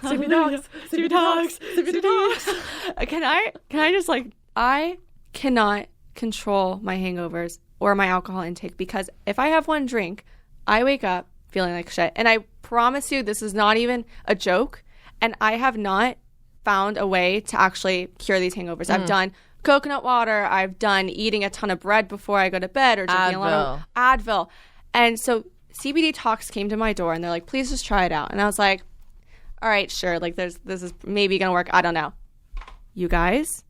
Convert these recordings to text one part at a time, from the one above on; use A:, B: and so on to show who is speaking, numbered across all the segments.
A: CBD talks. CBD talks. CBD talks.
B: Can I just I cannot control my hangovers or my alcohol intake, because if I have one drink, I wake up feeling like shit. And I promise you, this is not even a joke. And I have not found a way to actually cure these hangovers. I've done coconut water. I've done eating a ton of bread before I go to bed, or drinking a lot of Advil. And so CBD Talks came to my door and they're like, please just try it out. And I was like, all right, sure. This is maybe going to work. I don't know. You guys,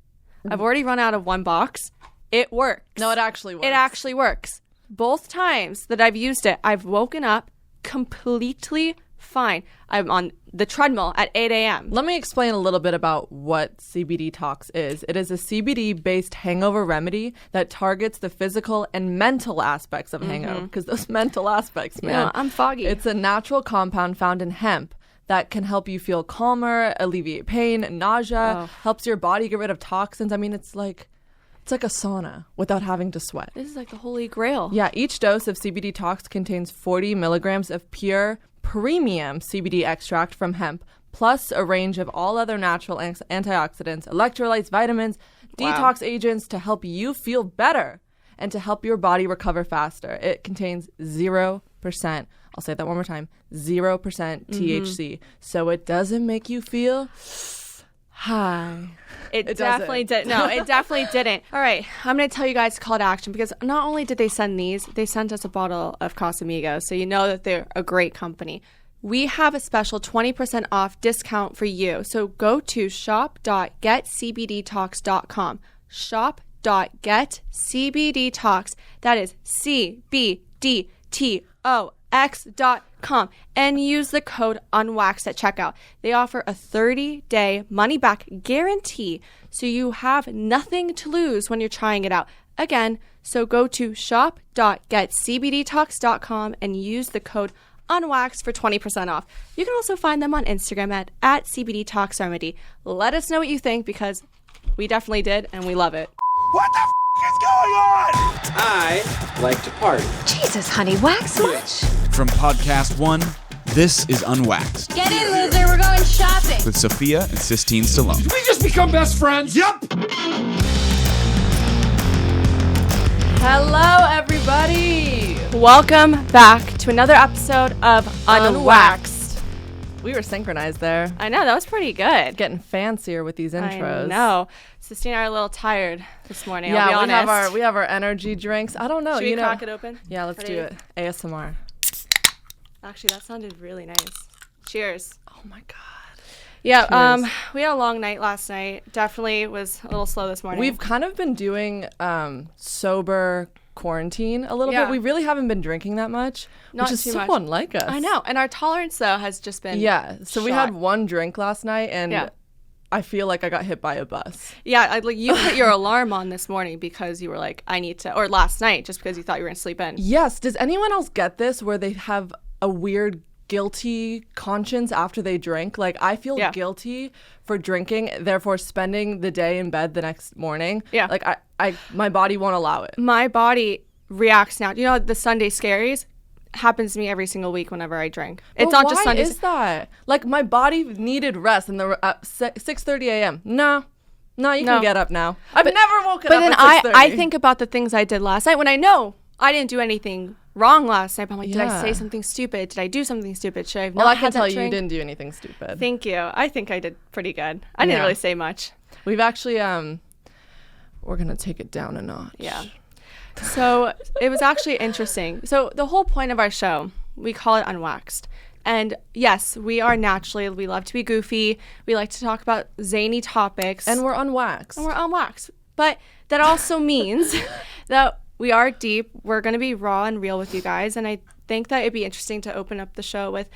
B: I've already run out of one box. It works.
A: No, it actually works.
B: It actually works. Both times that I've used it, I've woken up completely fine. I'm on the treadmill at 8 a.m.
A: Let me explain a little bit about what CBD Talks is. It is a CBD-based hangover remedy that targets the physical and mental aspects of hangover. Because those mental aspects, man.
B: Yeah, I'm foggy.
A: It's a natural compound found in hemp that can help you feel calmer, alleviate pain, nausea, helps your body get rid of toxins. I mean, it's like a sauna without having to sweat.
B: This is like the holy grail.
A: Yeah, each dose of CBD Talks contains 40 milligrams of pure premium CBD extract from hemp, plus a range of all other natural antioxidants, electrolytes, vitamins, detox agents to help you feel better and to help your body recover faster. It contains 0%, I'll say that one more time, 0% THC. So it doesn't make you feel high.
B: It definitely did. No, it definitely didn't. All right, I'm going to tell you guys to call to action, because not only did they send these, they sent us a bottle of Casamigos, so you know that they're a great company. We have a special 20% off discount for you. So go to shop.getcbdtalks.com. Shop.getcbdtalks. That is CBDTOX.com, and use the code UNWAXED at checkout. They offer a 30-day money-back guarantee, so you have nothing to lose when you're trying it out. Again, so go to shop.getcbdtalks.com and use the code UNWAXED for 20% off. You can also find them on Instagram at CBDTalksRemedy. Let us know what you think, because we definitely did, and we love it.
C: What the is going on?
D: I like to party.
E: Jesus, honey, wax much?
C: From Podcast One, this is Unwaxed
E: Get in, loser, we're going shopping.
C: with Sophia and Sistine Stallone.
F: We just become best friends.
C: Yep.
A: Hello, everybody.
B: Welcome back to another episode of Unwaxed.
A: We were synchronized there.
B: I know, that was pretty good.
A: Getting fancier with these intros.
B: I know. Sistine and I are a little tired this morning,
A: Yeah,
B: I'll be honest.
A: we have our energy drinks. I don't know.
B: Should we crack it open?
A: Yeah, let's do it. ASMR.
B: Actually, that sounded really nice. Cheers.
A: Oh my God.
B: Yeah,
A: Cheers.
B: we had a long night last night. Definitely was a little slow this morning.
A: We've kind of been doing sober quarantine a little
B: Yeah.
A: bit. We really haven't been drinking that much,
B: Not
A: which is
B: too
A: so
B: much.
A: unlike us.
B: I know. And our tolerance, though, has just been
A: So we had one drink last night, and I feel like I got hit by a bus.
B: Yeah, you put your alarm on this morning because you were like, I need to, or last night, just because you thought you were going to sleep in.
A: Yes. Does anyone else get this where they have a weird guilty conscience after they drink? Like, I feel guilty for drinking, therefore spending the day in bed the next morning.
B: Yeah.
A: Like, my body won't allow it.
B: My body reacts now. You know, the Sunday scaries happens to me every single week whenever I drink. It's not just Sundays.
A: Why is that? Like, my body needed rest, and at 6:30 a.m. No, you can get up now. I've never woken up
B: But then
A: at 6:30.
B: I think about the things I did last night when I know I didn't do anything wrong last night. But I'm like, did I say something stupid? Did I do something stupid? Should I have not
A: Well, I
B: had
A: can
B: that
A: tell you
B: drink?
A: didn't do anything stupid.
B: Thank you. I think I did pretty good. I didn't really say much.
A: We've actually we're gonna take it down a notch.
B: Yeah. So it was actually interesting. So the whole point of our show, we call it Unwaxed. And yes, we are naturally, we love to be goofy. We like to talk about zany topics.
A: And we're unwaxed.
B: And we're unwaxed. But that also means that we are deep. We're going to be raw and real with you guys. And I think that it'd be interesting to open up the show with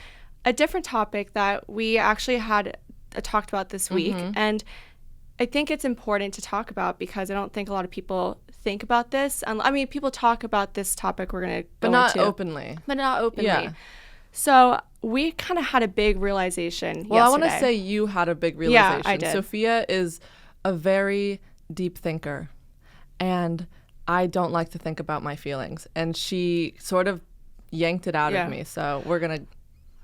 B: a different topic that we actually had talked about this week. And I think it's important to talk about because I don't think a lot of people think about this. I mean, people talk about this topic we're going to go into.
A: But not openly.
B: Yeah. So we kind of had a big realization yesterday.
A: Well, I want to say you had a big realization.
B: Yeah, I did.
A: Sophia is a very deep thinker, and I don't like to think about my feelings. And she sort of yanked it out of me. So we're going to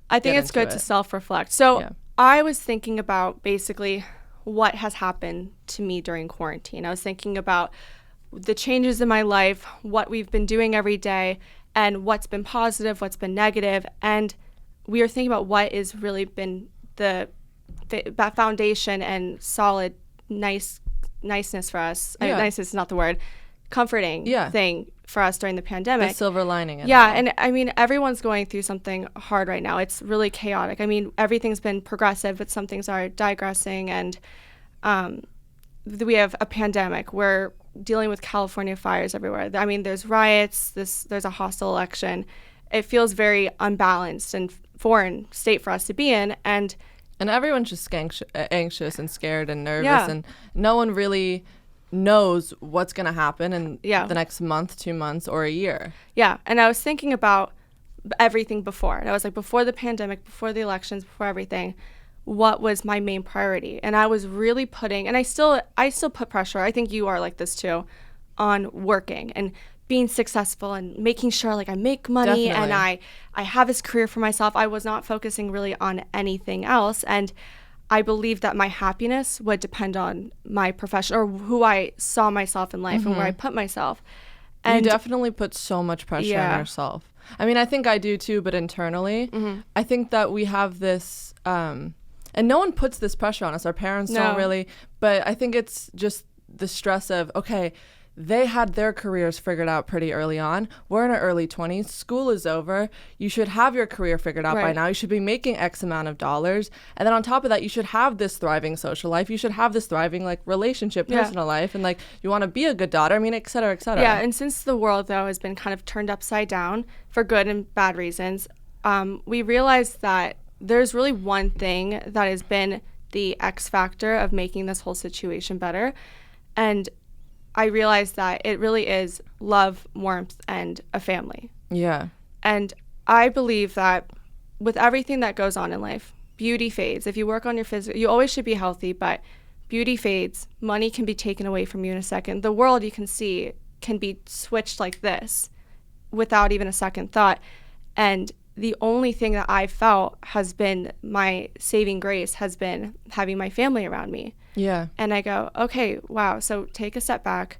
B: I think it's good to self-reflect. So I was thinking about basically what has happened to me during quarantine. I was thinking about the changes in my life, what we've been doing every day, and what's been positive, what's been negative. And we were thinking about what has really been the foundation and solid niceness for us.
A: Yeah.
B: Niceness is not the word. Comforting thing for us during the pandemic.
A: The silver lining.
B: And I mean, everyone's going through something hard right now. It's really chaotic. I mean, everything's been progressive, but some things are digressing. And we have a pandemic. We're dealing with California fires everywhere. I mean, there's riots. There's a hostile election. It feels very unbalanced and foreign state for us to be in. And
A: everyone's just anxious and scared and nervous, and no one really knows what's going to happen in the next month, 2 months, or a year.
B: Yeah, and I was thinking about everything before. And I was like, before the pandemic, before the elections, before everything, what was my main priority? And I was really putting, and I still put pressure, I think you are like this too, on working and being successful and making sure like I make money.
A: Definitely.
B: And I have this career for myself. I was not focusing really on anything else. And I believed that my happiness would depend on my profession or who I saw myself in life and where I put myself. And
A: you definitely put so much pressure on yourself. I mean, I think I do too, but internally, I think that we have this, and no one puts this pressure on us. Our parents don't really, but I think it's just the stress of, okay, they had their careers figured out pretty early on. We're in our early 20s. School is over. You should have your career figured out by now. You should be making X amount of dollars. And then on top of that, you should have this thriving social life. You should have this thriving like relationship, personal life. And like you want to be a good daughter. I mean, et cetera, et cetera.
B: Yeah. And since the world, though, has been kind of turned upside down for good and bad reasons, we realized that there's really one thing that has been the X factor of making this whole situation better. And I realized that it really is love, warmth, and a family.
A: Yeah.
B: And I believe that with everything that goes on in life, beauty fades. If you work on your physical, you always should be healthy, but beauty fades. Money can be taken away from you in a second. The world, you can see, can be switched like this without even a second thought. And the only thing that I felt has been my saving grace has been having my family around me.
A: Yeah.
B: And I go, okay, wow. So take a step back.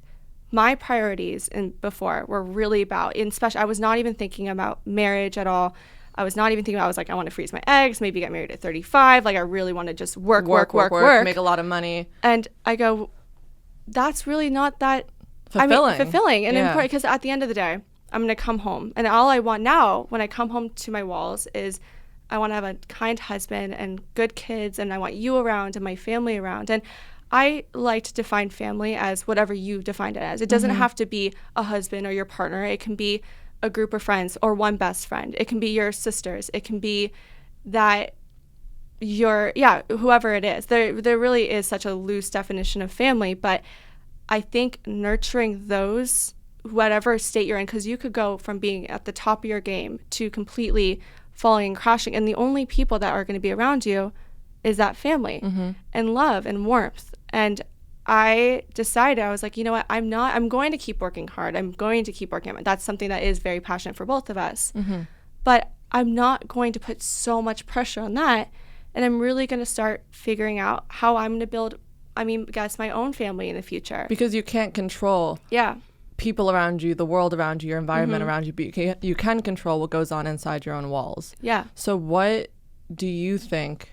B: My priorities before were really about, especially, I was not even thinking about marriage at all. I was not even thinking about, I was like, I want to freeze my eggs, maybe get married at 35. Like, I really want to just work,
A: make a lot of money.
B: And I go, that's really not that
A: fulfilling.
B: Fulfilling and important, because at the end of the day, I'm going to come home. And all I want now when I come home to my walls is I want to have a kind husband and good kids, and I want you around and my family around. And I like to define family as whatever you defined it as. It doesn't have to be a husband or your partner. It can be a group of friends or one best friend. It can be your sisters. It can be that whoever it is. There really is such a loose definition of family, but I think nurturing those, whatever state you're in, because you could go from being at the top of your game to completely falling and crashing, and the only people that are going to be around you is that family and love and warmth. And I decided, I was like, you know what, I'm going to keep working hard. I'm going to keep working. That's something that is very passionate for both of us. But I'm not going to put so much pressure on that. And I'm really going to start figuring out how I'm going to build, my own family in the future.
A: Because you can't control people around you, the world around you, your environment around you, but you can control what goes on inside your own walls. Yeah. So what do you think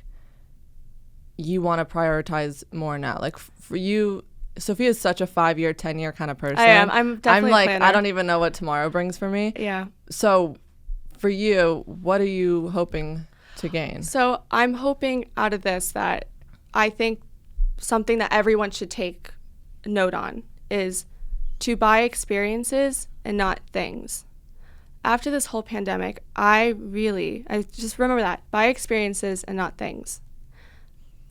A: you want to prioritize more now? Like for you, Sophia's such a 5-year, 10-year kind of person.
B: I am. I'm definitely
A: like,
B: a planner.
A: I don't even know what tomorrow brings for me.
B: Yeah.
A: So for you, what are you hoping to gain?
B: So I'm hoping out of this that I think something that everyone should take note on is to buy experiences and not things. After this whole pandemic, I just remember that. Buy experiences and not things.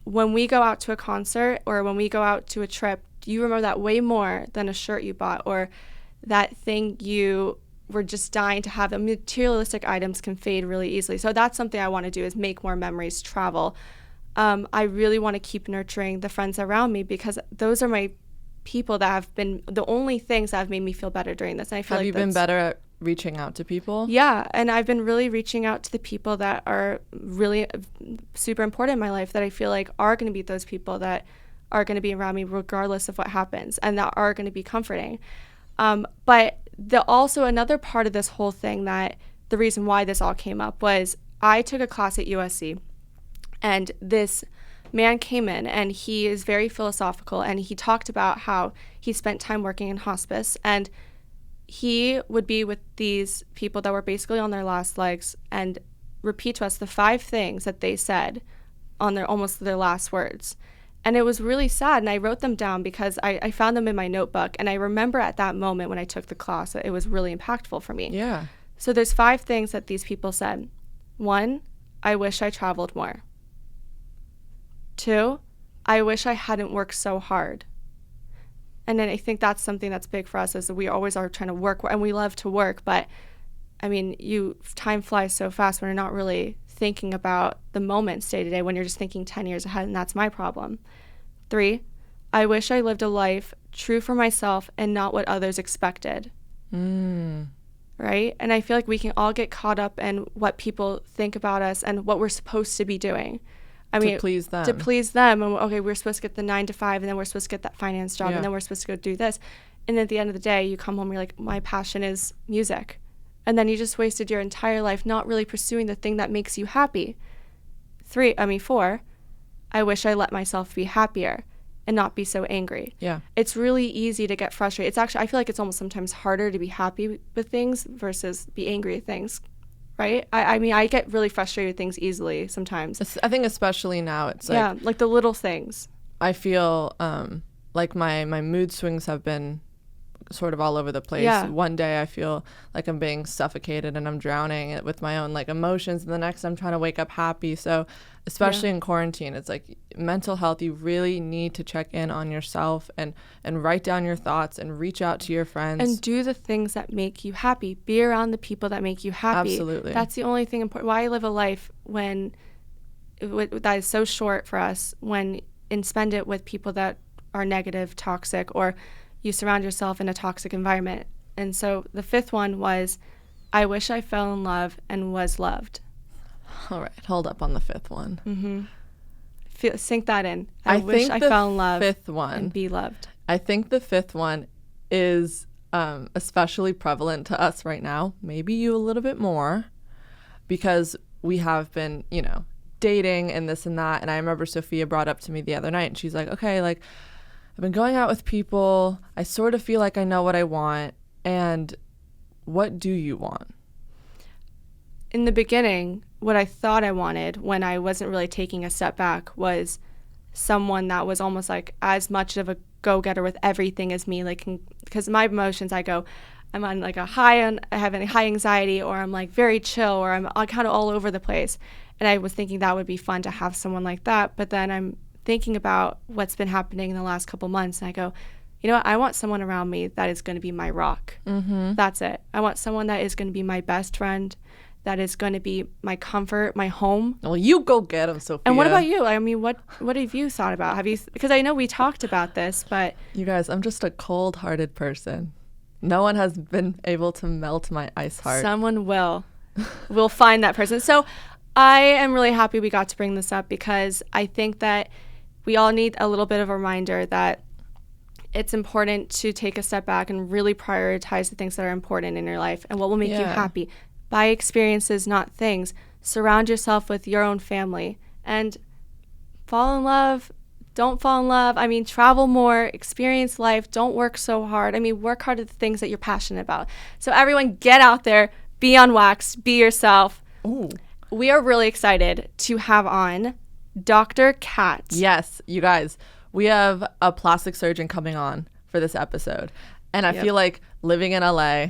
B: When we go out to a concert or when we go out to a trip, you remember that way more than a shirt you bought or that thing you were just dying to have. The materialistic items can fade really easily. So that's something I want to do, is make more memories, travel. I really want to keep nurturing the friends around me, because those are my people that have been the only things that have made me feel better during this. And I feel
A: have you been better at reaching out to people.
B: Yeah, and I've been really reaching out to the people that are really super important in my life, that I feel like are going to be those people that are going to be around me regardless of what happens, and that are going to be comforting. But also another part of this whole thing, that the reason why this all came up, was I took a class at USC, and this man came in, and he is very philosophical, and he talked about how he spent time working in hospice, and he would be with these people that were basically on their last legs and repeat to us the 5 things that they said on almost their last words. And it was really sad, and I wrote them down because I found them in my notebook, and I remember at that moment when I took the class, it was really impactful for me.
A: Yeah.
B: So there's 5 things that these people said. 1, I wish I traveled more. 2, I wish I hadn't worked so hard. And then I think that's something that's big for us, is that we always are trying to work, and we love to work, but I mean, time flies so fast when you're not really thinking about the moments day to day, when you're just thinking 10 years ahead, and that's my problem. 3, I wish I lived a life true for myself and not what others expected. Right? And I feel like we can all get caught up in what people think about us and what we're supposed to be doing. I mean,
A: to please them.
B: To please them. And okay, we're supposed to get the 9 to 5, and then we're supposed to get that finance job, and then we're supposed to go do this. And at the end of the day, you come home, you're like, my passion is music. And then you just wasted your entire life not really pursuing the thing that makes you happy. 4, I wish I let myself be happier and not be so angry.
A: Yeah.
B: It's really easy to get frustrated. It's actually, I feel like it's almost sometimes harder to be happy with things versus be angry at things. Right? I mean, I get really frustrated with things easily sometimes.
A: I think especially now, it's like...
B: Yeah, like the little things.
A: I feel like my mood swings have been sort of all over the place.
B: Yeah.
A: One day I feel like I'm being suffocated and I'm drowning with my own like emotions, and the next I'm trying to wake up happy. So especially in quarantine, it's like mental health, you really need to check in on yourself and write down your thoughts and reach out to your friends.
B: And do the things that make you happy. Be around the people that make you happy.
A: Absolutely. That's
B: the only thing important. Why live a life when that is so short for us, and spend it with people that are negative, toxic, or you surround yourself in a toxic environment. And so the 5th one was, I wish I fell in love and was loved.
A: All right, hold up on the 5th one.
B: Mm-hmm. Sink that in. I wish I fell in love
A: 5th one,
B: and be loved.
A: I think the 5th one is especially prevalent to us right now, maybe you a little bit more, because we have been, dating and this and that. And I remember Sophia brought up to me the other night, and she's like, okay, like, I've been going out with people. I sort of feel like I know what I want. And what do you want?
B: In the beginning, what I thought I wanted when I wasn't really taking a step back was someone that was almost like as much of a go-getter with everything as me. Like, because my emotions, I'm on like a high, and I have any high anxiety, or I'm like very chill, or I'm kind of all over the place. And I was thinking that would be fun to have someone like that. But then I'm thinking about what's been happening in the last couple months, and I go, you know what? I want someone around me that is going to be my rock. Mm-hmm. That's it. I want someone that is going to be my best friend, that is going to be my comfort, my home.
A: Well, you go get him, Sophia.
B: And what about you? I mean, what have you thought about? Because I know we talked about this, but...
A: You guys, I'm just a cold-hearted person. No one has been able to melt my ice heart.
B: Someone will. We'll find that person. So I am really happy we got to bring this up, because I think that we all need a little bit of a reminder that it's important to take a step back and really prioritize the things that are important in your life and what will make you happy. Buy experiences, not things. Surround yourself with your own family, and fall in love. Don't fall in love. I mean, travel more, experience life. Don't work so hard. I mean, work hard at the things that you're passionate about. So everyone, get out there, be unwaxed, be yourself.
A: Ooh.
B: We are really excited to have on Dr. Kat.
A: Yes, you guys, we have a plastic surgeon coming on for this episode. And I feel like living in LA,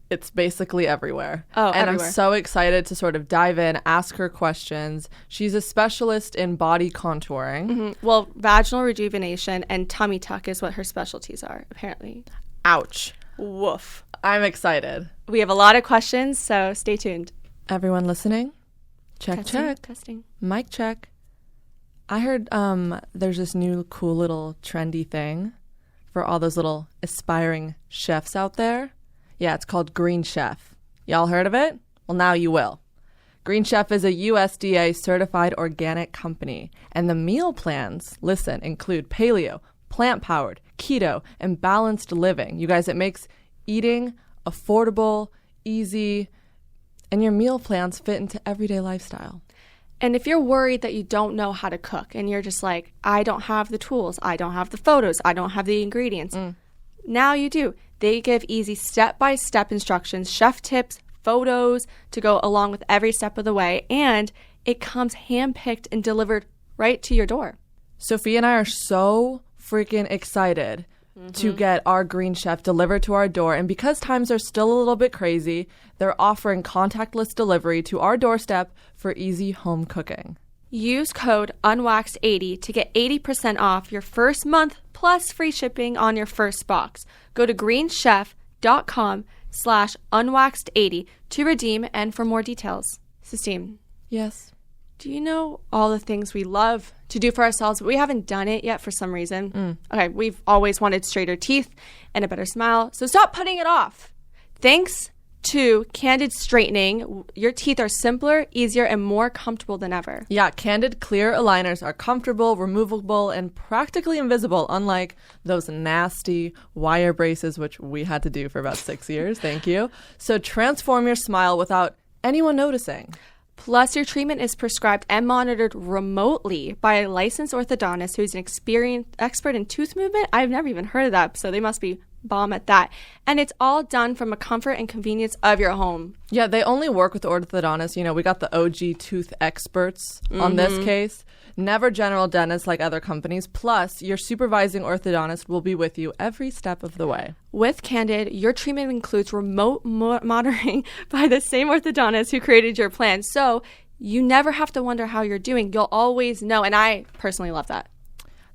A: it's basically everywhere.
B: Oh,
A: and
B: everywhere.
A: I'm so excited to sort of dive in, ask her questions. She's a specialist in body contouring.
B: Mm-hmm. Well, vaginal rejuvenation and tummy tuck is what her specialties are, apparently.
A: Ouch.
B: Woof.
A: I'm excited.
B: We have a lot of questions, so stay tuned.
A: Everyone listening? Check,
B: Testing,
A: check.
B: Testing.
A: Mic check. I heard there's this new cool little trendy thing for all those little aspiring chefs out there. Yeah, it's called Green Chef. Y'all heard of it? Well, now you will. Green Chef is a USDA certified organic company, and the meal plans, listen, include paleo, plant-powered, keto, and balanced living. You guys, it makes eating affordable, easy, and your meal plans fit into everyday lifestyle.
B: And if you're worried that you don't know how to cook and you're just like, I don't have the tools, I don't have the photos, I don't have the ingredients, now you do. They give easy step-by-step instructions, chef tips, photos to go along with every step of the way, and it comes hand-picked and delivered right to your door.
A: Sophie and I are so freaking excited to get our Green Chef delivered to our door. And because times are still a little bit crazy, they're offering contactless delivery to our doorstep for easy home cooking.
B: Use code UNWAXED to get 80% off your first month plus free shipping on your first box. Go to greenchef.com/unwaxed80 to redeem and for more details. Sistine,
A: Yes.
B: do you know all the things we love to do for ourselves, but we haven't done it yet for some reason? Okay, we've always wanted straighter teeth and a better smile, so stop putting it off. Thanks to Candid Straightening, your teeth are simpler, easier, and more comfortable than ever.
A: Yeah, Candid clear aligners are comfortable, removable, and practically invisible, unlike those nasty wire braces, which we had to do for about 6 years. Thank you. So transform your smile without anyone noticing.
B: Plus, your treatment is prescribed and monitored remotely by a licensed orthodontist who's an experienced expert in tooth movement. I've never even heard of that, so they must be bomb at that. And it's all done from a comfort and convenience of your home.
A: Yeah, they only work with orthodontists. You know, we got the OG tooth experts on this case. Never general dentists like other companies. Plus, your supervising orthodontist will be with you every step of the way.
B: With Candid, your treatment includes remote monitoring by the same orthodontist who created your plan. So you never have to wonder how you're doing. You'll always know. And I personally love that.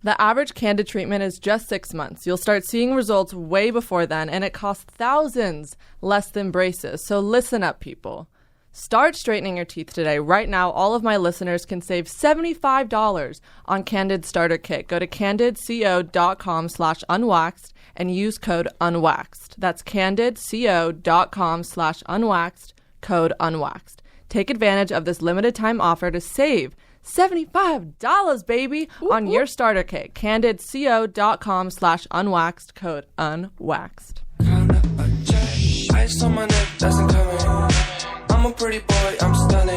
A: The average Candid treatment is just 6 months. You'll start seeing results way before then, and it costs thousands less than braces. So listen up, people. Start straightening your teeth today. Right now, all of my listeners can save $75 on Candid Starter Kit. Go to candidco.com/unwaxed and use code UNWAXED. That's candidco.com/unwaxed, code UNWAXED. Take advantage of this limited time offer to save $75, baby, on your starter kit. candidco.com/unwaxed, code UNWAXED.
F: I'm a pretty boy, I'm stunning.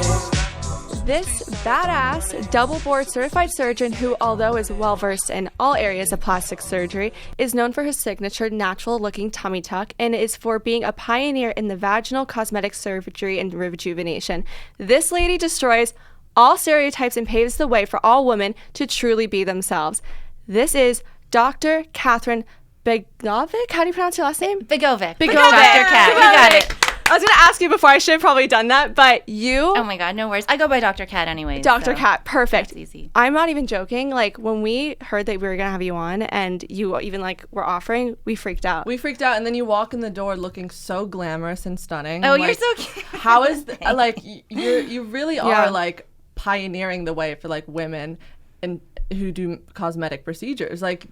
B: This badass double board certified surgeon who, although is well versed in all areas of plastic surgery, is known for his signature natural looking tummy tuck and is for being a pioneer in the vaginal cosmetic surgery and rejuvenation. This lady destroys all stereotypes and paves the way for all women to truly be themselves. This is Dr. Catherine Begovic. How do you pronounce your last name?
G: Begovic.
B: Begovic.
G: Dr. Cat. You got it.
B: I was going to ask you before. I should have probably done that, but you...
G: Oh my God, no worries. I go by Dr. Cat anyways.
B: Dr.
G: So
B: Cat, perfect.
G: That's easy.
B: I'm not even joking. Like, when we heard that we were going to have you on and you even, like, were offering, we freaked out.
A: We freaked out, and then you walk in the door looking so glamorous and stunning.
G: Oh,
A: I'm
G: you're
A: like,
G: so cute.
A: How is, like, you really are, like, pioneering the way for, like, women and who do cosmetic procedures. Like,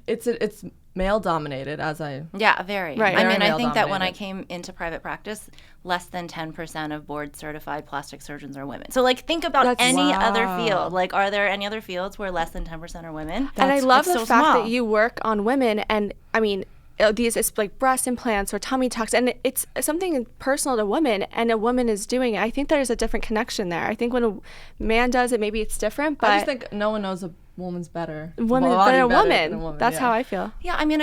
A: it's male dominated, as I...
G: Yeah, very.
B: Right.
G: I
A: Very
G: mean, I think that when I
A: male-dominated.
G: came into private practice, less than 10% of board certified plastic surgeons are women. So, like, think about
B: That's-
G: any
A: Wow.
G: other field. Like, are there any other fields where less than 10% are women?
B: And I love
G: It's
B: the
G: so
B: fact
G: small.
B: that you work on women, and I mean, these it's like breast implants or tummy tucks, and it's something personal to women, and a woman is doing it. I think there's a different connection there. I think when a man does it, maybe it's different, but
A: I just think no one knows a woman's better.
B: women
A: body
B: than a
A: better
B: woman.
A: than a woman.
B: That's
A: yeah.
B: how I feel.
G: Yeah, I mean,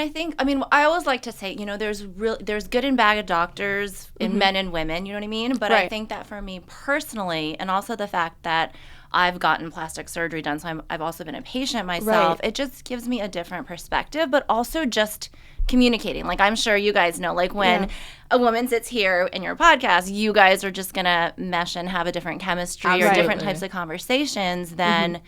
G: I always like to say, you know, there's good and bad doctors in men and women, you know what I mean? But I
B: Right.
G: think that for me personally, and also the fact that I've gotten plastic surgery done, so I've also been a patient myself,
B: Right.
G: it just gives me a different perspective, but also just communicating. Like, I'm sure you guys know, like, when a woman sits here in your podcast, you guys are just going to mesh and have a different chemistry or different
A: Absolutely.
G: types of conversations than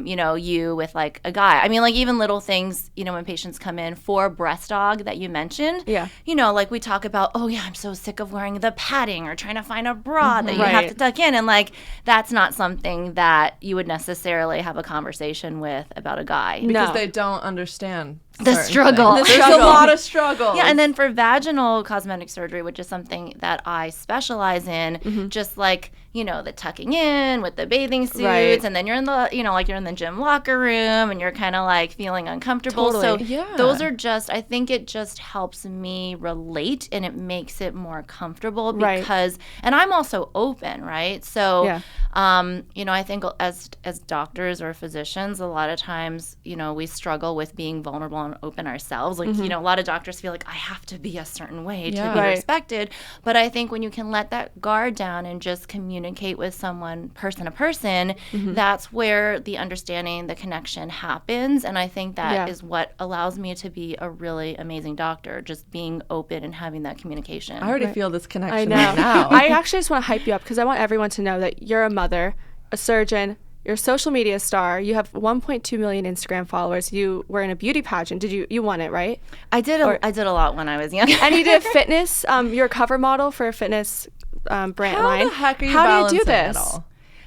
G: you know, you with like a guy. I mean, like even little things, you know, when patients come in for breast aug that you mentioned, you know, like we talk about, oh yeah, I'm so sick of wearing the padding or trying to find a bra that you have
B: Right.
G: to tuck in. And like, that's not something that you would necessarily have a conversation with about a guy.
A: Because
B: No.
A: they don't understand
G: the struggle.
A: There's a lot of struggle.
G: Yeah, and then for vaginal cosmetic surgery, which is something that I specialize in, just like, you know, the tucking in with the bathing suits, and then you're in the, you know, like you're in the gym locker room and you're kind of like feeling uncomfortable. So those are just, I think it just helps me relate and it makes it more comfortable because, and I'm also open, right? So, you know, I think as doctors or physicians, a lot of times, you know, we struggle with being vulnerable and open ourselves. Like, you know, a lot of doctors feel like I have to be a certain way to be respected. But I think when you can let that guard down and just communicate with someone person to person, that's where the understanding, the connection happens. And I think that is what allows me to be a really amazing doctor, just being open and having that communication.
A: I already feel this connection
B: I know.
A: right now.
B: I actually just want to hype you up because I want everyone to know that you're a mother, a surgeon, you're a social media star. You have 1.2 million Instagram followers. You were in a beauty pageant. Did you won it, right?
G: I did a lot when I was young.
B: And you did fitness. You're a cover model for a fitness brand line.
A: How the heck are you
B: How do you do
A: balancing
B: this?
A: it all?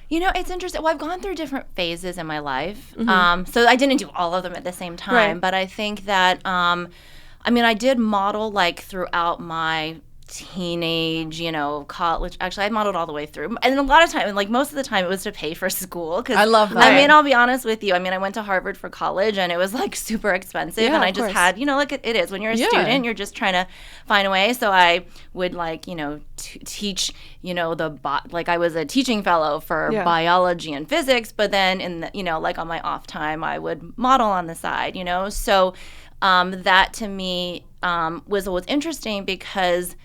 G: You know, it's interesting. Well, I've gone through different phases in my life. So I didn't do all of them at the same time. But I think that, I mean, I did model like throughout my teenage, you know, college. Actually, I modeled all the way through. And a lot of time, like most of the time, it was to pay for school.
A: I love that.
G: I mean, I'll be honest with you. I mean, I went to Harvard for college and it was like super expensive. And I just had, you know, like it is. When you're a student, you're just trying to find a way. So I would like, you know, teach, you know, like I was a teaching fellow for biology and physics. But then in the, you know, like on my off time, I would model on the side, you know. So that to me was interesting because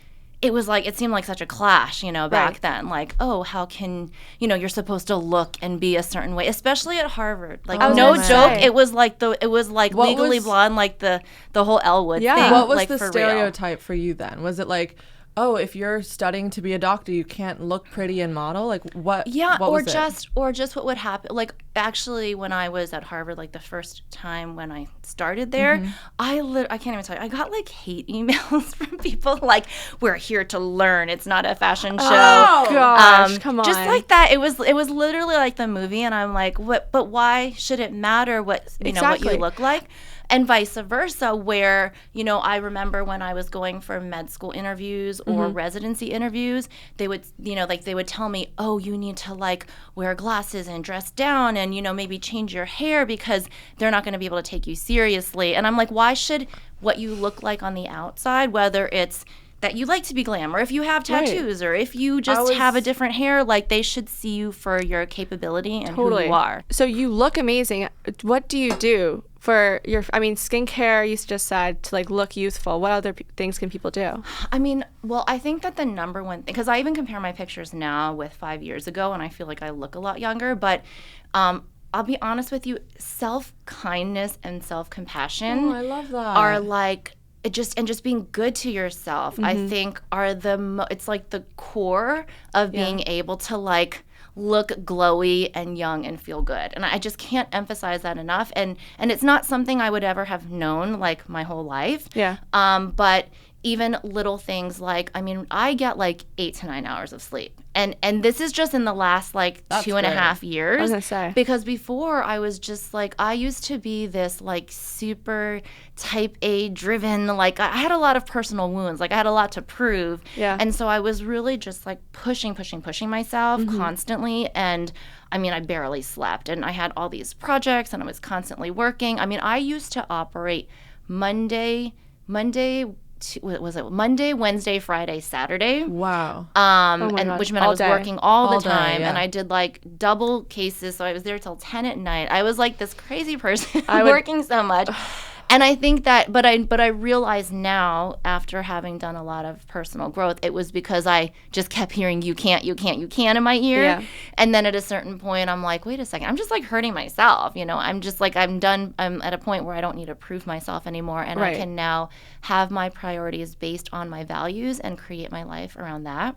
G: it was like, it seemed like such a clash, you know, back then. Like, oh, how can, you know, you're supposed to look and be a certain way, especially at Harvard. Like, no joke, it was like Legally Blonde, like the whole Elwood thing.
A: What was
G: like,
A: the
G: for
A: stereotype for you then? Was it like, oh, if you're studying to be a doctor, you can't look pretty and model? Like, what?
G: Yeah,
A: what
G: or
A: was
G: just what would happen. Like, actually, when I was at Harvard, like the first time when I started there, I can't even tell you, I got like hate emails from people like, "We're here to learn. It's not a fashion show."
B: Oh gosh, come on!
G: Just like that. It was literally like the movie, and I'm like, what? But why should it matter what know what you look like? And vice versa, where, you know, I remember when I was going for med school interviews or residency interviews, they would, you know, like they would tell me, oh, you need to like wear glasses and dress down and, you know, maybe change your hair because they're not going to be able to take you seriously. And I'm like, why should what you look like on the outside, whether it's that you like to be glam or if you have tattoos or if you just have a different hair, like they should see you for your capability and who you are.
B: So you look amazing. What do you do for your, I mean, skincare, you just said, to like look youthful. What other things can people do?
G: I mean, well, I think that the number one thing, because I even compare my pictures now with 5 years ago and I feel like I look a lot younger, but I'll be honest with you, self-kindness and self-compassion
A: I love that.
G: are like, just being good to yourself, I think are it's like the core of being able to like look glowy and young and feel good. And I just can't emphasize that enough. And it's not something I would ever have known like my whole life.
B: Yeah.
G: But even little things like, I mean, I get like 8 to 9 hours of sleep. And this is just in the last like
A: That's
G: 2.5 years.
B: I was gonna say.
G: Because before I was just like, I used to be this like super type A driven, like I had a lot of personal wounds. Like I had a lot to prove.
B: Yeah.
G: And so I was really just like pushing myself constantly. And I mean, I barely slept. And I had all these projects and I was constantly working. I mean, I used to operate Monday, Wednesday, Friday, Saturday.
A: Wow.
G: And which meant I was working all the time,
A: yeah.
G: and I did like double cases, so I was there till 10 at night. I was like this crazy person working so much. And I think that, but I realize now, after having done a lot of personal growth, it was because I just kept hearing you can't in my ear.
B: Yeah.
G: And then at a certain point, I'm like, wait a second, I'm just like hurting myself. You know, I'm just like, I'm done. I'm at a point where I don't need to prove myself anymore. And I can now have my priorities based on my values and create my life around that.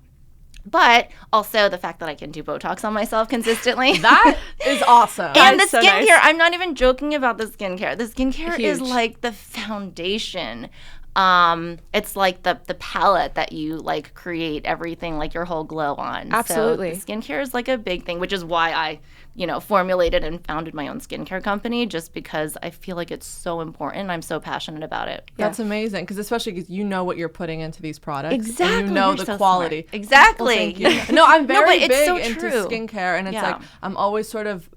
G: But also the fact that I can do Botox on myself consistently.
A: That is awesome.
G: And the
B: so
G: skincare,
B: nice.
G: I'm not even joking about the skincare. The skincare
B: Huge.
G: is like the foundation it's like the palette that you like create everything, like your whole glow on.
B: Absolutely.
G: So skincare is like a big thing, which is why I, formulated and founded my own skincare company, just because I feel like it's so important. I'm so passionate about it.
A: That's amazing, because especially because you know what you're putting into these products.
G: Exactly.
A: And you know
G: You're
A: the
G: so
A: quality.
G: smart. Exactly.
A: Well, thank you. No, I'm very
G: but it's
A: big
G: so
A: into
G: true.
A: skincare, and it's like I'm always sort of.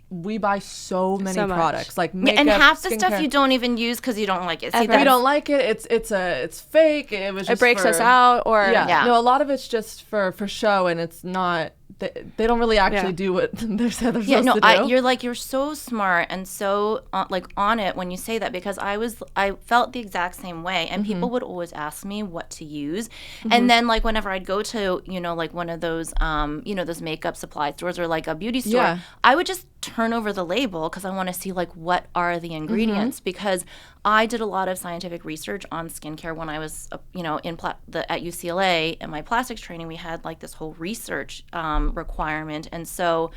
A: We buy so many products, like makeup,
G: and half the
A: skincare.
G: stuff you don't even use because you don't like it. See,
A: We don't like it. It's fake. It was just
B: breaks us out, or
A: no, a lot of it's just for show, and it's not. They don't really actually do what they're supposed to do.
G: You're so smart and so on it when you say that, because I felt the exact same way, and people would always ask me what to use, and then like whenever I'd go to like one of those those makeup supply stores or like a beauty store, I would just turn over the label because I want to see like what are the ingredients, because I did a lot of scientific research on skincare when I was at UCLA. In my plastics training, we had like this whole research requirement, and so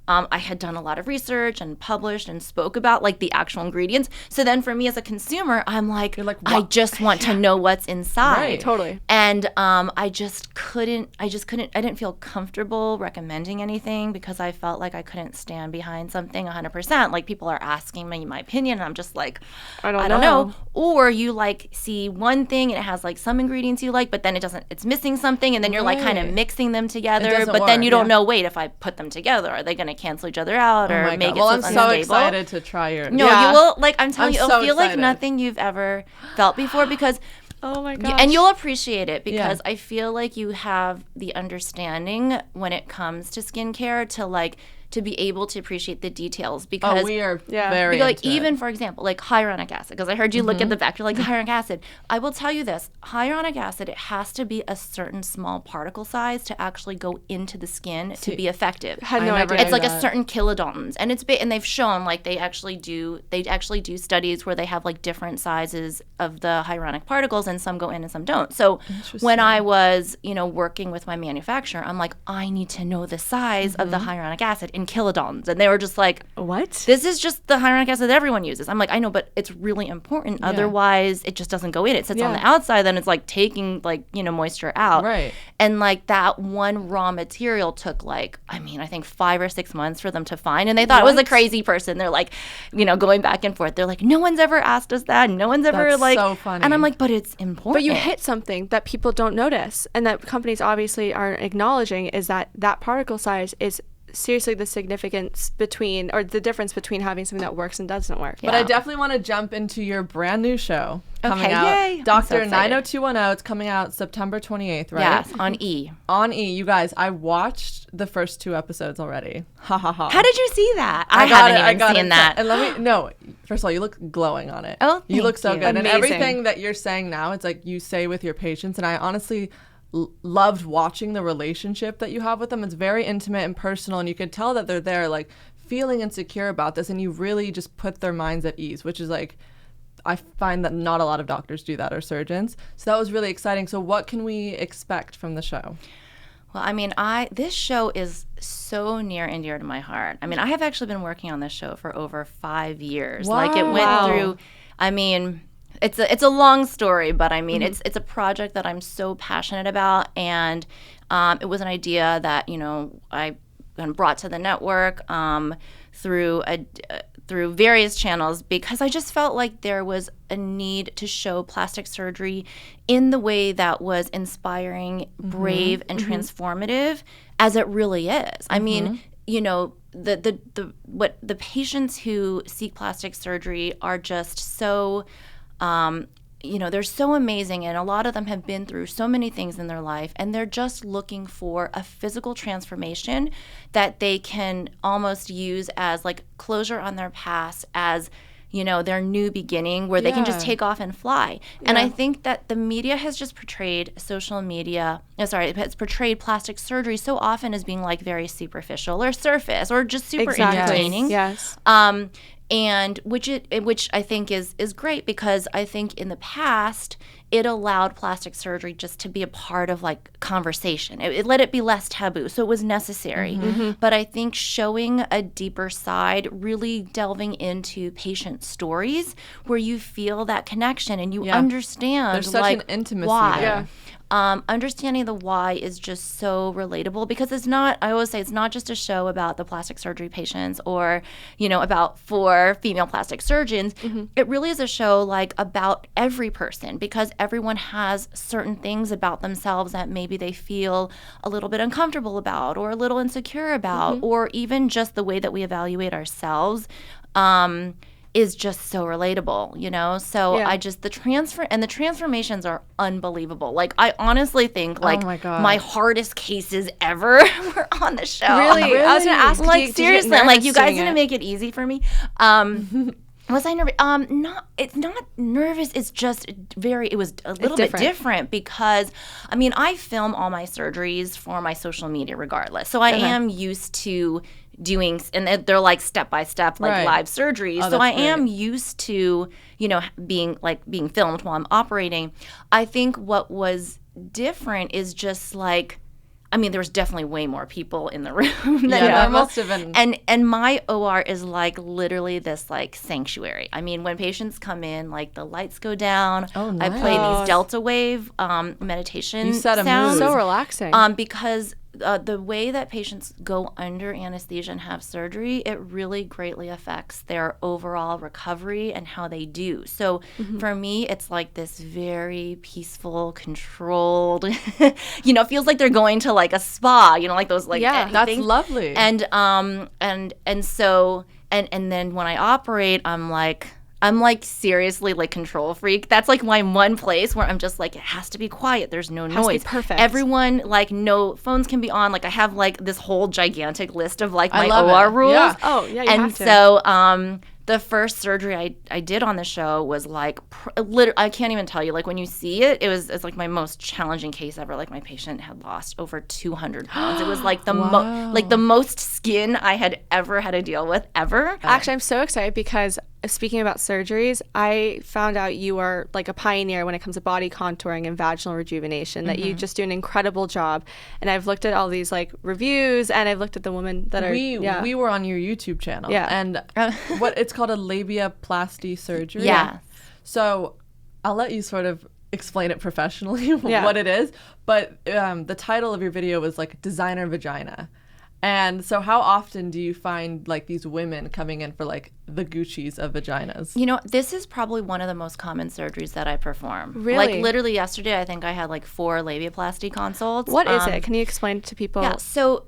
G: I had done a lot of research and published and spoke about like the actual ingredients. So then for me as a consumer, I'm like, I just want to know what's inside.
A: Right.
B: Totally.
G: And I didn't feel comfortable recommending anything because I felt like I couldn't stand behind something 100%. Like people are asking me my opinion, and I'm just like, I don't know. Or you like see one thing and it has like some ingredients you like, but then it's missing something, and then you're like kind of mixing them together, but then you don't know, wait, if I put them together, are they going to cancel each other out or make it
A: I'm
G: unstable?
A: so excited to try your.
G: No, you will. Like I'm telling you, it'll feel
A: excited.
G: like nothing you've ever felt before, because.
B: Oh my gosh.
G: And you'll appreciate it, because I feel like you have the understanding when it comes to skincare to be able to appreciate the details, because
A: we are very
G: like
A: into
G: even
A: it.
G: For example, like hyaluronic acid, because I heard you look at the back, you're like hyaluronic acid. I will tell you this, hyaluronic acid, it has to be a certain small particle size to actually go into the skin to be effective.
B: Had no idea.
G: It's like a certain kilodaltons, and and they've shown like they actually do studies where they have like different sizes of the hyaluronic particles, and some go in and some don't. So when I was working with my manufacturer, I'm like, I need to know the size of the hyaluronic acid in kilodaltons, and they were just like,
B: what?
G: This is just the hyaluronic acid that everyone uses. I'm like, I know, but it's really important, otherwise it just doesn't go in. It sits on the outside, then it's like taking moisture out,
A: right?
G: And like that one raw material took like, I think 5 or 6 months for them to find, and they thought it was a crazy person. They're like, going back and forth, they're like, no one's ever asked us that, no one's ever
A: That's
G: like
A: so funny.
G: And I'm like, but it's important.
B: But you hit something that people don't notice, and that companies obviously aren't acknowledging, is that particle size is seriously the significance between, or the difference between having something that works and doesn't work.
A: But I definitely want to jump into your brand new show coming out.
G: Yay.
A: Dr. 90210. It's coming out September 28th, right?
G: Yes, on E.
A: On E. You guys, I watched the first 2 episodes already. Ha ha ha.
G: How did you see that? I haven't even seen that.
A: And first of all, you look glowing on it.
G: Oh,
A: you look so
G: thank you.
A: good.
B: Amazing.
A: And everything that you're saying now, it's like you say with your patients, and I honestly loved watching the relationship that you have with them. It's very intimate and personal, and you could tell that they're there like feeling insecure about this, and you really just put their minds at ease, which is like, I find that not a lot of doctors do that, or surgeons. So that was really exciting. So what can we expect from the show?
G: Well, this show is so near and dear to my heart. I have actually been working on this show for over 5 years.
A: Wow.
G: Like it went through, it's a long story, but it's a project that I'm so passionate about, and it was an idea that I brought to the network through various channels, because I just felt like there was a need to show plastic surgery in the way that was inspiring, brave, and transformative as it really is. The patients who seek plastic surgery are just so they're so amazing, and a lot of them have been through so many things in their life, and they're just looking for a physical transformation that they can almost use as like closure on their past, as their new beginning, where they can just take off and fly. And I think that the media has just portrayed it's portrayed plastic surgery so often as being like very superficial or surface or just super entertaining.
B: Yes.
G: And which I think is great, because I think in the past it allowed plastic surgery just to be a part of like conversation. It let it be less taboo. So it was necessary. But I think showing a deeper side, really delving into patient stories where you feel that connection and you understand
A: there's such
G: like
A: an intimacy
G: why.
A: there.
G: Understanding the why is just so relatable because it's not, I always say it's not just a show about the plastic surgery patients or, you know, about 4 female plastic surgeons. It really is a show like about every person because everyone has certain things about themselves that maybe they feel a little bit uncomfortable about or a little insecure about or even just the way that we evaluate ourselves. Is just so relatable, you know? So I just, the transformations are unbelievable. Like, I honestly think, like, my hardest cases ever were on the show.
B: Really? I was going to ask,
G: like, seriously, like, you guys didn't make it easy for me. Was I nervous? It's not nervous. It's just it was a little bit different because, I mean, I film all my surgeries for my social media regardless. So I am used to doing, and they're like step-by-step, like live surgeries. So I am used to, you know, being filmed while I'm operating. I think what was different is just like, I mean, there was definitely way more people in the room than normal.
A: Must have been.
G: And my OR is like literally this like sanctuary. I mean, when patients come in, like the lights go down.
A: Oh, nice.
G: I play these delta wave meditation
A: You set a
G: sounds.
A: mood.
B: So relaxing.
G: Because the way that patients go under anesthesia and have surgery, it really greatly affects their overall recovery and how they do. So for me, it's like this very peaceful, controlled, you know, it feels like they're going to like a spa, you know, like those like
A: that's
G: things.
A: lovely.
G: And so then when I operate, I'm like seriously like control freak. That's like my one place where I'm just like, it has to be quiet. There's no noise.
B: Has to be perfect.
G: Everyone, like, no phones can be on. Like, I have like this whole gigantic list of like my
A: love
G: OR
A: it.
G: rules.
A: Yeah.
B: Oh, yeah, you
G: and
B: have to.
G: so the first surgery I did on the show was like, I can't even tell you. Like, when you see it, it's like my most challenging case ever. Like, my patient had lost over 200 pounds. It was like the the most skin I had ever had to deal with ever.
B: Actually, I'm so excited because speaking about surgeries, I found out you are like a pioneer when it comes to body contouring and vaginal rejuvenation, that you just do an incredible job. And I've looked at all these like reviews and I've looked at the women that
A: we were on your YouTube channel.
B: Yeah.
A: And what it's called a labiaplasty surgery.
G: Yeah.
A: So I'll let you sort of explain it professionally what it is. But the title of your video was like designer vagina. And so how often do you find like these women coming in for like the Gucci's of vaginas?
G: You know, this is probably one of the most common surgeries that I perform.
B: Really?
G: Like literally yesterday, I think I had like 4 labiaplasty consults.
B: What is it? Can you explain it to people?
G: Yeah, so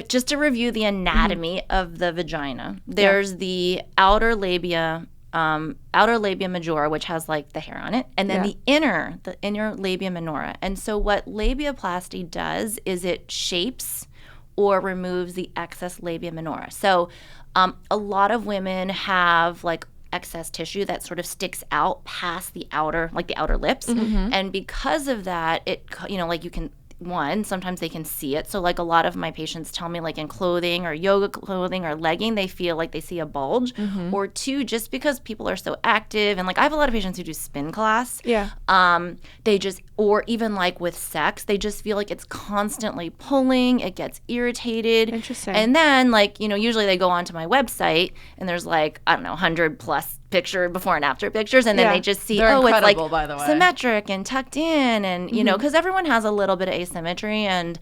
G: just to review the anatomy of the vagina, there's the outer labia majora, which has like the hair on it, and then the inner labia minora. And so what labiaplasty does is it shapes or removes the excess labia minora. So a lot of women have like excess tissue that sort of sticks out past the outer lips. And because of that, it, you know, like you can, sometimes they can see it. So like a lot of my patients tell me like in clothing or yoga clothing or legging, they feel like they see a bulge. Or 2, just because people are so active, and like I have a lot of patients who do spin class.
B: Yeah.
G: They just, or even like with sex, they just feel like it's constantly pulling, it gets irritated.
B: Interesting.
G: And then like, you know, usually they go onto my website and there's like, I don't know, 100 plus picture before and after pictures, and then they just see,
A: They're
G: it's like
A: by the way.
G: symmetric and tucked in, and you know, because everyone has a little bit of asymmetry, and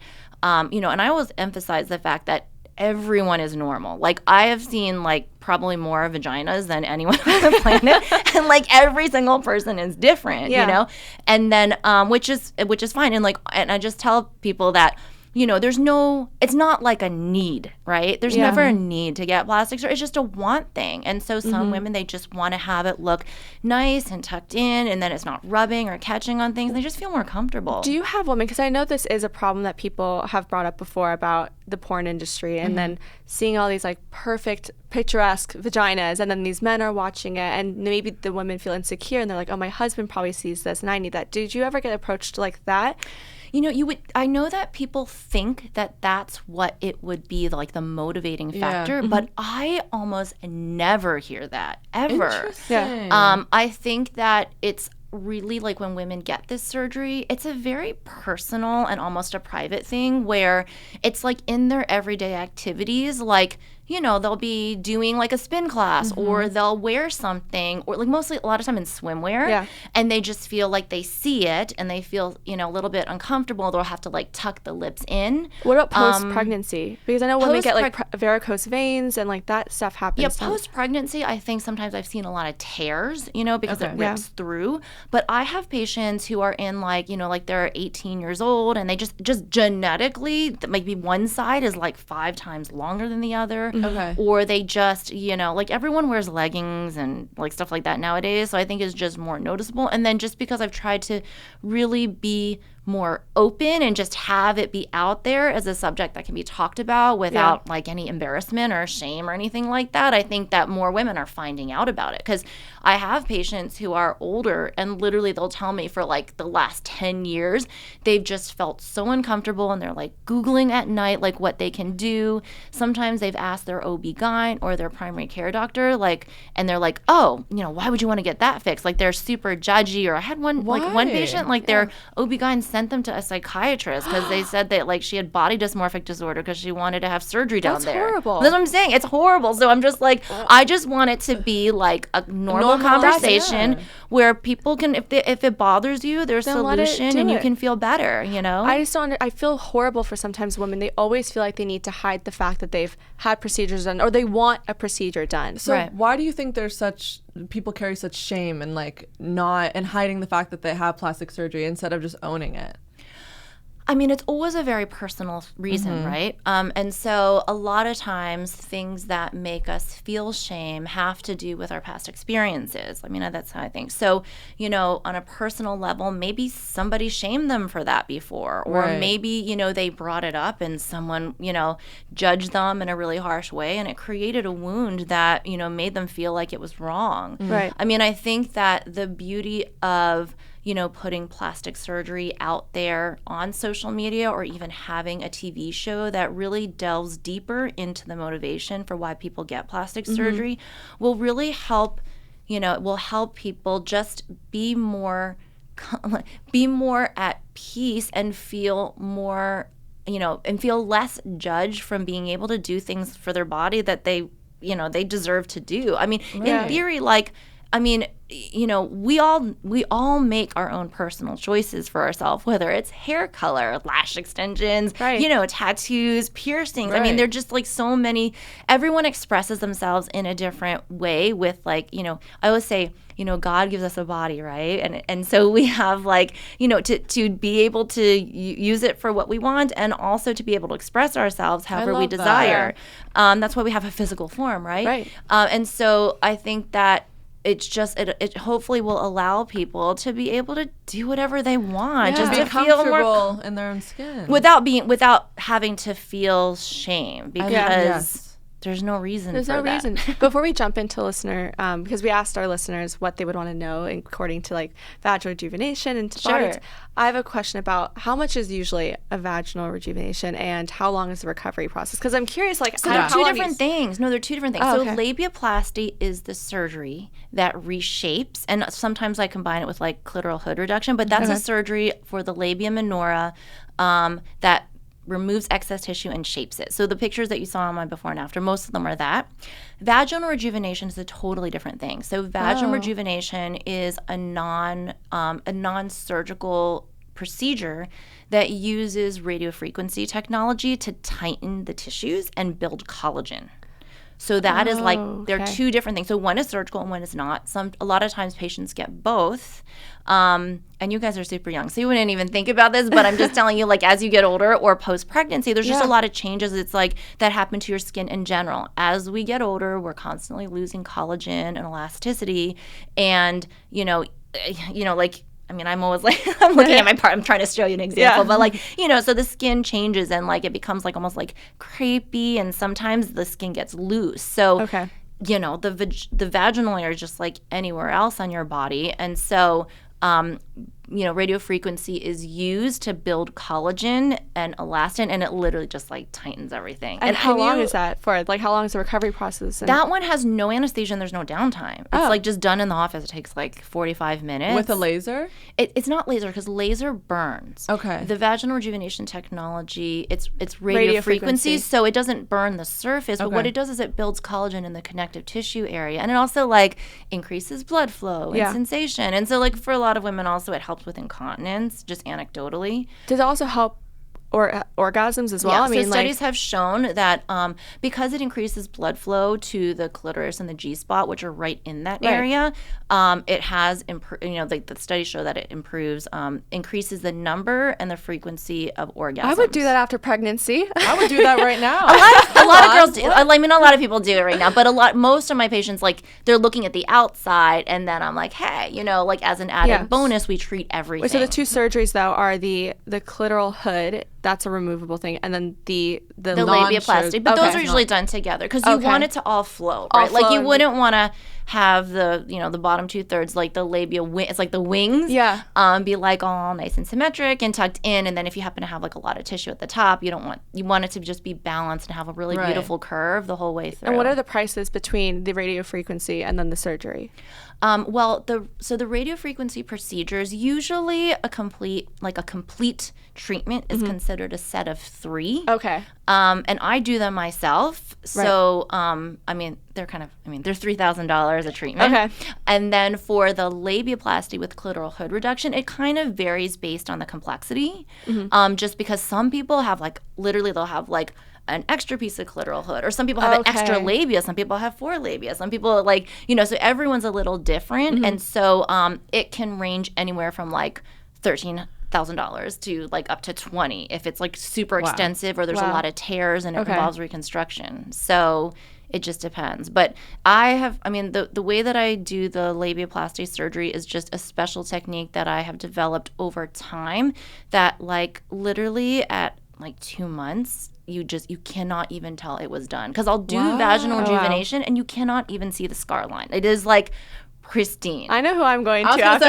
G: you know, and I always emphasize the fact that everyone is normal. Like I have seen like probably more vaginas than anyone on the planet, and like every single person is different, you know, and then which is fine, and like, and I just tell people that, you know, it's not like a need, right? There's never a need to get plastic surgery. It's just a want thing. And so some women, they just want to have it look nice and tucked in, and then it's not rubbing or catching on things. They just feel more comfortable.
B: Do you have women, because I know this is a problem that people have brought up before about the porn industry, and then seeing all these like perfect, picturesque vaginas, and then these men are watching it, and maybe the women feel insecure, and they're like, oh, my husband probably sees this, and I need that. Did you ever get approached like that?
G: You know, I know that people think that that's what it would be, like the motivating factor, but I almost never hear that, ever.
A: Interesting.
G: I think that it's really, like, when women get this surgery, it's a very personal and almost a private thing where it's like in their everyday activities, like, you know, they'll be doing like a spin class or they'll wear something, or like mostly a lot of time in swimwear, and they just feel like they see it and they feel, you know, a little bit uncomfortable. They'll have to like tuck the lips in.
B: What about post-pregnancy? Because I know women get like varicose veins and like that stuff happens.
G: Yeah, post-pregnancy, I think sometimes I've seen a lot of tears, you know, because it rips through. But I have patients who are in like, you know, like they're 18 years old and they just genetically, maybe one side is like 5 times longer than the other.
A: Okay.
G: Or they just, you know, like everyone wears leggings and like stuff like that nowadays. So I think it's just more noticeable. And then just because I've tried to really be more open and just have it be out there as a subject that can be talked about without like any embarrassment or shame or anything like that, I think that more women are finding out about it. Because I have patients who are older and literally they'll tell me for like the last 10 years, they've just felt so uncomfortable and they're like Googling at night like what they can do. Sometimes they've asked their OB-GYN or their primary care doctor, like, and they're like, oh, you know, why would you want to get that fixed? Like they're super judgy. Or I had one patient, like their OB-GYN sent them to a psychiatrist because they said that like she had body dysmorphic disorder because she wanted to have surgery down there.
B: That's horrible.
G: That's what I'm saying. It's horrible. So I'm just like, I just want it to be like a normal conversation where people can, if it bothers you, there's a solution and you can feel better, you know?
B: I just don't, I feel horrible for sometimes women. They always feel like they need to hide the fact that they've had procedures done or they want a procedure done.
A: So why do you think there's people carry such shame and like not, and hiding the fact that they have plastic surgery instead of just owning it?
G: I mean, it's always a very personal reason, right? And so a lot of times things that make us feel shame have to do with our past experiences. I mean, that's how I think. So, you know, on a personal level, maybe somebody shamed them for that before. Or maybe, you know, they brought it up and someone, you know, judged them in a really harsh way and it created a wound that, you know, made them feel like it was wrong.
B: Right.
G: I mean, I think that the beauty of, you know, putting plastic surgery out there on social media or even having a TV show that really delves deeper into the motivation for why people get plastic surgery will really help, you know, it will help people just be more at peace and feel more, you know, and feel less judged from being able to do things for their body that they, you know, they deserve to do. I mean, in theory, like, I mean, you know, we all make our own personal choices for ourselves, whether it's hair color, lash extensions, you know, tattoos, piercings. I mean, they're just like so many. Everyone expresses themselves in a different way with like, you know, I always say, you know, God gives us a body, right? And so we have like, you know, to be able to use it for what we want and also to be able to express ourselves however we desire. That's why we have a physical form, right? And so I think that it's just it hopefully will allow people to be able to do whatever they want, just
A: be
G: to feel more
A: in their own skin
G: without having to feel shame because there's no reason.
B: There's no reason. Before we jump into listener, because we asked our listeners what they would want to know according to like vaginal rejuvenation and bodies, I have a question about how much is usually a vaginal rejuvenation and how long is the recovery process? Because I'm curious, like,
G: so they're two different things. No, they're two different things.
B: Oh,
G: so labiaplasty is the surgery that reshapes, and sometimes I combine it with like clitoral hood reduction, but that's a surgery for the labia minora that removes excess tissue and shapes it. So the pictures that you saw on my before and after, most of them are that. Vaginal rejuvenation is a totally different thing. So vaginal rejuvenation is a non-surgical procedure that uses radiofrequency technology to tighten the tissues and build collagen. So that is like, they're two different things. So one is surgical and one is not. A lot of times patients get both. And you guys are super young, so you wouldn't even think about this, but I'm just telling you, like, as you get older or post-pregnancy, there's just a lot of changes. It's like that happen to your skin in general. As we get older, we're constantly losing collagen and elasticity. And, you know, like, I mean, I'm always like, I'm looking at my part. I'm trying to show you an example. But like, you know, so the skin changes and like it becomes like almost like crepey and sometimes the skin gets loose. So, you know, the vaginal layer is just like anywhere else on your body. And so radio frequency is used to build collagen and elastin, and it literally just like tightens everything.
B: And how long is that for? Like, how long is the recovery process?
G: That one has no anesthesia and there's no downtime. It's like just done in the office. It takes like 45 minutes.
A: With a laser?
G: It's not laser because laser burns.
A: Okay.
G: The vaginal rejuvenation technology, it's radio frequency, so it doesn't burn the surface, but what it does is it builds collagen in the connective tissue area, and it also like increases blood flow and sensation. And so like for a lot of women also it helps with incontinence, just anecdotally.
B: Does it also help orgasms as well?
G: Yeah, so studies have shown that because it increases blood flow to the clitoris and the G-spot, which are right in that area, it has, the studies show that it increases the number and the frequency of orgasms.
B: I would do that after pregnancy.
A: I would do that right now.
G: A lot of girls do. I mean, a lot of people do it right now, but most of my patients, like, they're looking at the outside, and then I'm like, hey, like as an added bonus, we treat everything.
B: Wait, so the two surgeries though are the clitoral hood. That's a removable thing, and then the
G: labiaplasty. But those are usually done together because you want it to all flow, right? Like you wouldn't want to have the bottom 2/3, like the labia, it's like the wings, be like all nice and symmetric and tucked in, and then if you happen to have like a lot of tissue at the top, you want it to just be balanced and have a really beautiful curve the whole way through.
B: And what are the prices between the radio frequency and then the surgery?
G: The radio frequency procedures, usually a complete treatment is considered a set of 3.
B: Okay.
G: And I do them myself. So, they're $3,000 a treatment. Okay. And then for the labiaplasty with clitoral hood reduction, it kind of varies based on the complexity. Just because some people have they'll have an extra piece of clitoral hood, or some people have an extra labia, some people have 4 labia, some people so everyone's a little different. And so it can range anywhere from $13,000 to up to 20 if it's super extensive or there's a lot of tears and it involves reconstruction. So it just depends. But the way that I do the labiaplasty surgery is just a special technique that I have developed over time that literally at 2 months, you cannot even tell it was done. Because I'll do vaginal rejuvenation and you cannot even see the scar line. It is pristine.
B: I know who I'm going to after.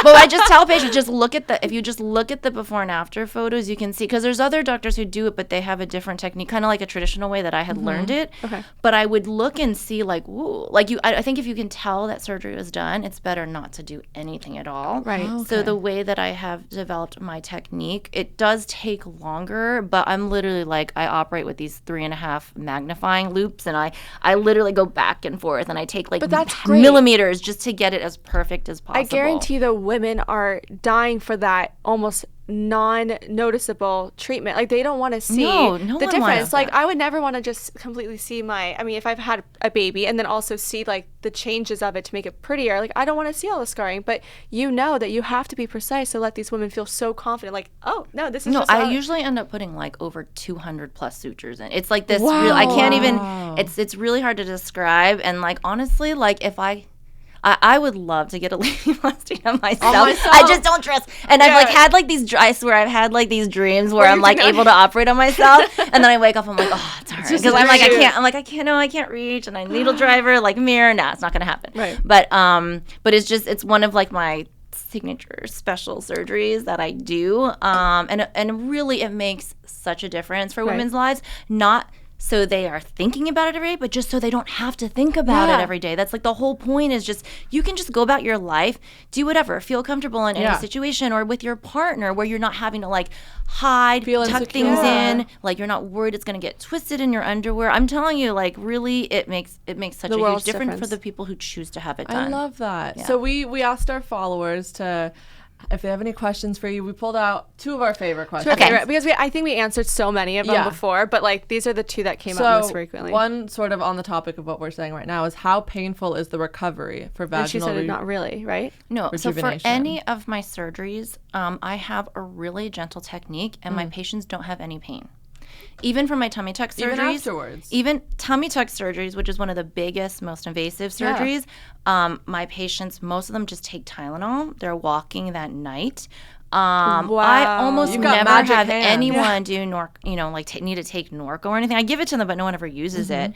G: But I just tell patients, if you just look at the before and after photos, you can see, because there's other doctors who do it, but they have a different technique, kind of like a traditional way that I had learned it. Okay. But I would look and see ooh, I think if you can tell that surgery was done, it's better not to do anything at all.
B: Right.
G: Okay. So the way that I have developed my technique, it does take longer, but I'm literally I operate with these 3.5 magnifying loops, and I literally go back and forth, and I take
B: but that's great.
G: millimeters just to get it as perfect as possible.
B: I guarantee the women are dying for that almost non-noticeable treatment. They don't want to see the difference. I would never want to just completely see if I've had a baby and then also see the changes of it to make it prettier. I don't want to see all the scarring, but that you have to be precise to let these women feel so confident. This is just
G: I usually end up putting over 200 plus sutures in. It's this. Wow. I can't even. It's really hard to describe. And honestly, if I would love to get a labiaplasty on myself. I just don't trust. And I've had these. I swear I've had these dreams where I'm able to operate on myself, and then I wake up. I'm oh, it's hard because I'm I can't. I can't. No, I can't reach. And I needle driver mirror. Nah, it's not gonna happen.
B: Right.
G: But it's one of my signature special surgeries that I do. And really it makes such a difference for women's lives. Not so they are thinking about it every day, but just so they don't have to think about it every day. That's the whole point is just you can just go about your life, do whatever, feel comfortable in any situation, or with your partner where you're not having to hide, tuck things in, you're not worried it's going to get twisted in your underwear. I'm telling you, really it makes such a huge difference for the people who choose to have it done.
A: I love that. Yeah. So we asked our followers if they have any questions for you. We pulled out 2 of our favorite questions.
B: Okay. Because I think we answered so many of them before, but these are the 2 that came up most frequently.
A: One sort of on the topic of what we're saying right now is how painful is the recovery for vaginal?
B: And she said not really, right?
G: No. So for any of my surgeries, I have a really gentle technique, and my patients don't have any pain. Even for my tummy tuck surgeries.
A: Even afterwards.
G: Even tummy tuck surgeries, which is one of the biggest, most invasive surgeries, my patients, most of them just take Tylenol. They're walking that night. I almost
A: You've got
G: never
A: magic
G: have
A: hands.
G: anyone do need to take Norco or anything. I give it to them, but no one ever uses it.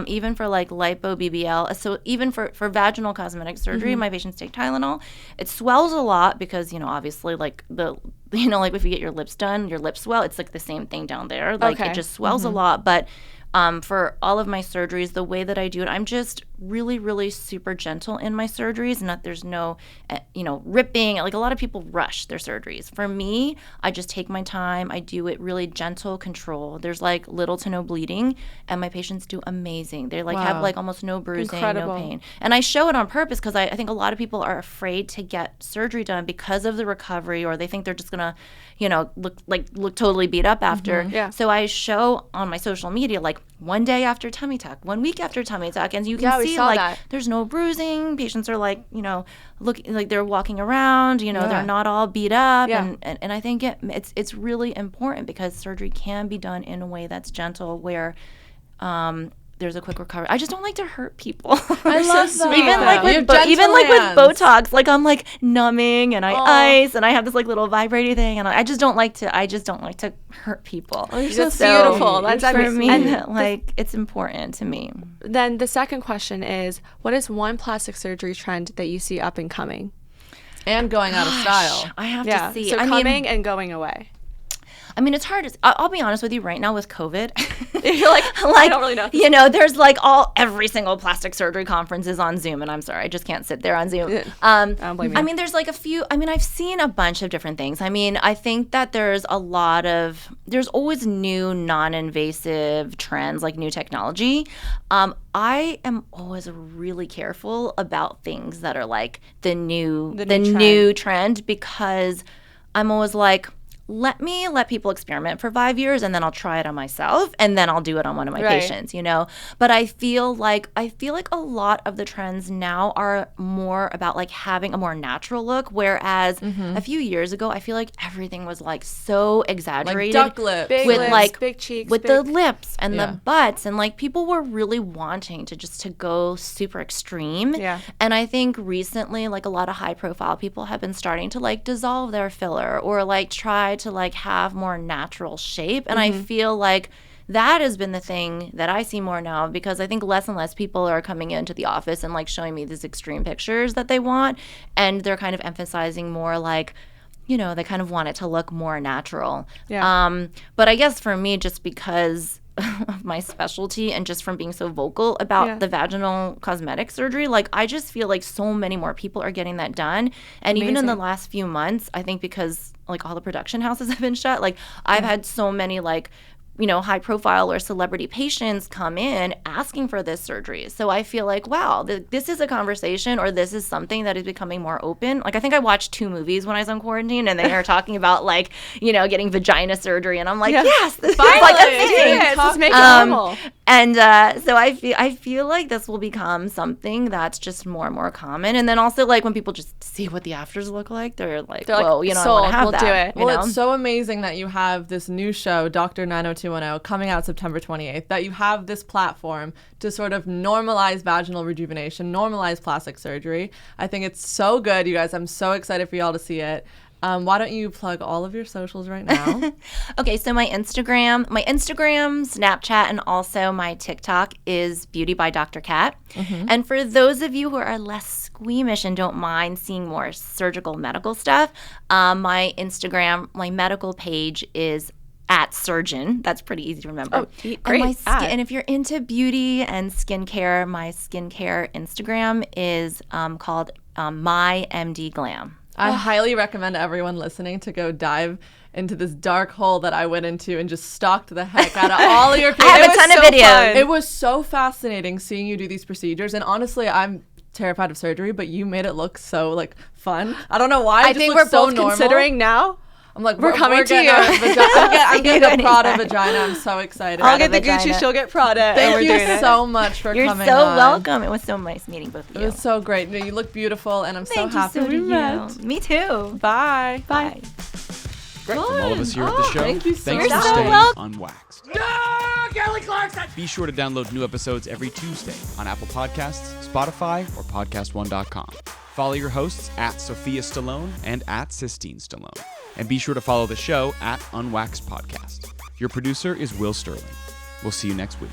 G: Even for like lipo BBL. So even for vaginal cosmetic surgery, my patients take Tylenol. It swells a lot because, obviously like like if you get your lips done, your lips swell. It's like the same thing down there. Like it just swells a lot. But for all of my surgeries, the way that I do it, I'm just really, really super gentle in my surgeries. There's no, ripping. Like a lot of people rush their surgeries. For me, I just take my time. I do it really gentle control. There's like little to no bleeding, and my patients do amazing. They have like almost no bruising, no pain. And I show it on purpose because I think a lot of people are afraid to get surgery done because of the recovery, or they think they're just gonna, look totally beat up after.
B: Yeah.
G: So I show on my social media like 1 day after tummy tuck, 1 week after tummy tuck, and you can see like
B: that.
G: there's no bruising. Patients are like, looking like they're walking around, they're not all beat up.
B: Yeah.
G: And I think it's really important because surgery can be done in a way that's gentle where there's a quick recovery. I just don't like to hurt people.
A: I love that.
G: Even with Botox, like I'm like numbing and I ice and I have this like little vibrating thing, and I just don't like to hurt people.
B: Oh, you're so beautiful. That's
G: for me. It's important to me.
B: Then the second question is, what is one plastic surgery trend that you see up and coming?
A: And going out of style.
G: I have to see.
B: So coming and going away.
G: I mean, it's hard. I'll be honest with you right now with COVID.
B: You're like, I don't really know.
G: There's like every single plastic surgery conference is on Zoom, and I'm sorry, I just can't sit there on Zoom.
B: I don't blame you.
G: I mean, there's like a few. I mean, I've seen a bunch of different things. I mean, I think that there's always new non-invasive trends, like new technology. I am always really careful about things that are like the new trend, because I'm always like, let people experiment for 5 years, and then I'll try it on myself, and then I'll do it on one of my patients, But I feel like a lot of the trends now are more about like having a more natural look, whereas a few years ago, I feel like everything was like so exaggerated,
A: like duck lips,
B: big cheeks,
G: with the lips and the butts, and like people were really wanting to go super extreme.
B: Yeah.
G: And I think recently, like a lot of high profile people have been starting to like dissolve their filler or like try to like have more natural shape, and I feel like that has been the thing that I see more now, because I think less and less people are coming into the office and like showing me these extreme pictures that they want, and they're kind of emphasizing more like, they kind of want it to look more natural. But I guess for me, just because of my specialty and just from being so vocal about the vaginal cosmetic surgery, like I just feel like so many more people are getting that done. And even in the last few months, I think because like all the production houses have been shut, like I've had so many like high profile or celebrity patients come in asking for this surgery. So I feel like, wow, this is a conversation, or this is something that is becoming more open. Like I think I watched 2 movies when I was on quarantine, and they are talking about like, getting vagina surgery. And I'm like, yes, this is like a thing.
B: Let's make it normal.
G: And so I feel like this will become something that's just more and more common. And then also like when people just see what the afters look like, they're like, whoa, I want to have that.
B: Do it.
A: Well, it's so amazing that you have this new show, Dr. 90210, coming out September 28th, that you have this platform to sort of normalize vaginal rejuvenation, normalize plastic surgery. I think it's so good, you guys. I'm so excited for y'all to see it. Why don't you plug all of your socials right now?
G: Okay, so my Instagram, Snapchat, and also my TikTok is Beauty by Dr. Kat. And for those of you who are less squeamish and don't mind seeing more surgical medical stuff, my Instagram, my medical page is @surgeon. That's pretty easy to remember.
B: Oh, great.
G: And if you're into beauty and skincare, my skincare Instagram is called MyMD Glam.
A: I highly recommend everyone listening to go dive into this dark hole that I went into and just stalked the heck out of all of your videos.
G: I have a ton of videos.
A: It was so fascinating seeing you do these procedures. And honestly, I'm terrified of surgery, but you made it look so like fun. I don't know why.
B: I think we're both considering now.
A: I'm like,
B: we're coming to you.
A: I'm getting a Prada vagina. I'm so excited.
B: I'll get the Gucci, she'll get Prada.
A: Thank you so much for coming on.
G: You're so welcome. It was so nice meeting both of you.
A: It was so great. You look beautiful, and I'm so happy we met.
G: Me too.
B: Bye.
G: Bye.
C: Great. From all of us here at the show,
A: thank you so
C: thanks for
A: much.
C: staying unwaxed.
F: Kelly Clarkson!
C: Be sure to download new episodes every Tuesday on Apple Podcasts, Spotify, or PodcastOne.com. Follow your hosts @Sophia Stallone and @Sistine Stallone. And be sure to follow the show at Unwaxed Podcast. Your producer is Will Sterling. We'll see you next week.